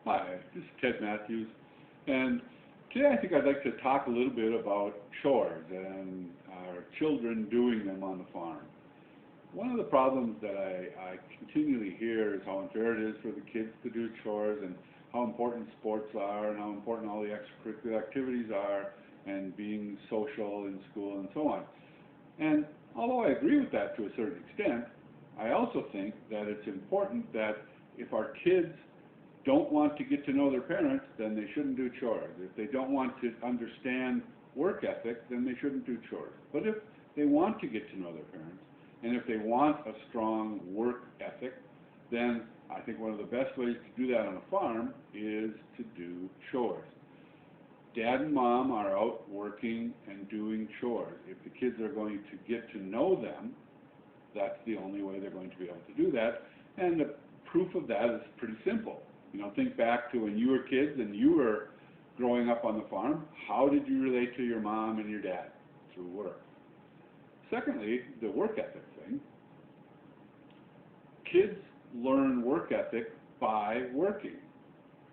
Hi, this is Ted Matthews, and today I think I'd like to talk a little bit about chores and our children doing them on the farm. One of the problems that I continually hear is how unfair it is for the kids to do chores and how important sports are and how important all the extracurricular activities are and being social in school and so on. And although I agree with that to a certain extent, I also think that it's important that if our kids don't want to get to know their parents, then they shouldn't do chores. If they don't want to understand work ethic, then they shouldn't do chores. But if they want to get to know their parents, and if they want a strong work ethic, then I think one of the best ways to do that on a farm is to do chores. Dad and mom are out working and doing chores. If the kids are going to get to know them, that's the only way they're going to be able to do that. And the proof of that is pretty simple. You know, think back to when you were kids and you were growing up on the farm. How did you relate to your mom and your dad? Through work. Secondly, the work ethic thing. Kids learn work ethic by working.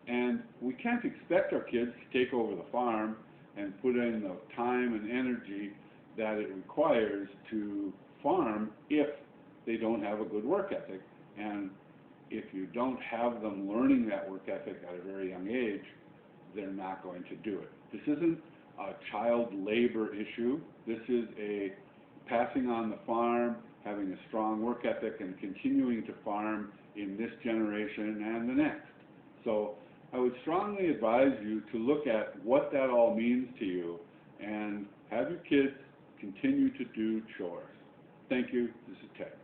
And we can't expect our kids to take over the farm and put in the time and energy that it requires to farm if they don't have a good work ethic. And if you don't have them learning that work ethic at a very young age, they're not going to do it. This isn't a child labor issue. This is a passing on the farm, having a strong work ethic, and continuing to farm in this generation and the next. So I would strongly advise you to look at what that all means to you and have your kids continue to do chores. Thank you. This is Ted.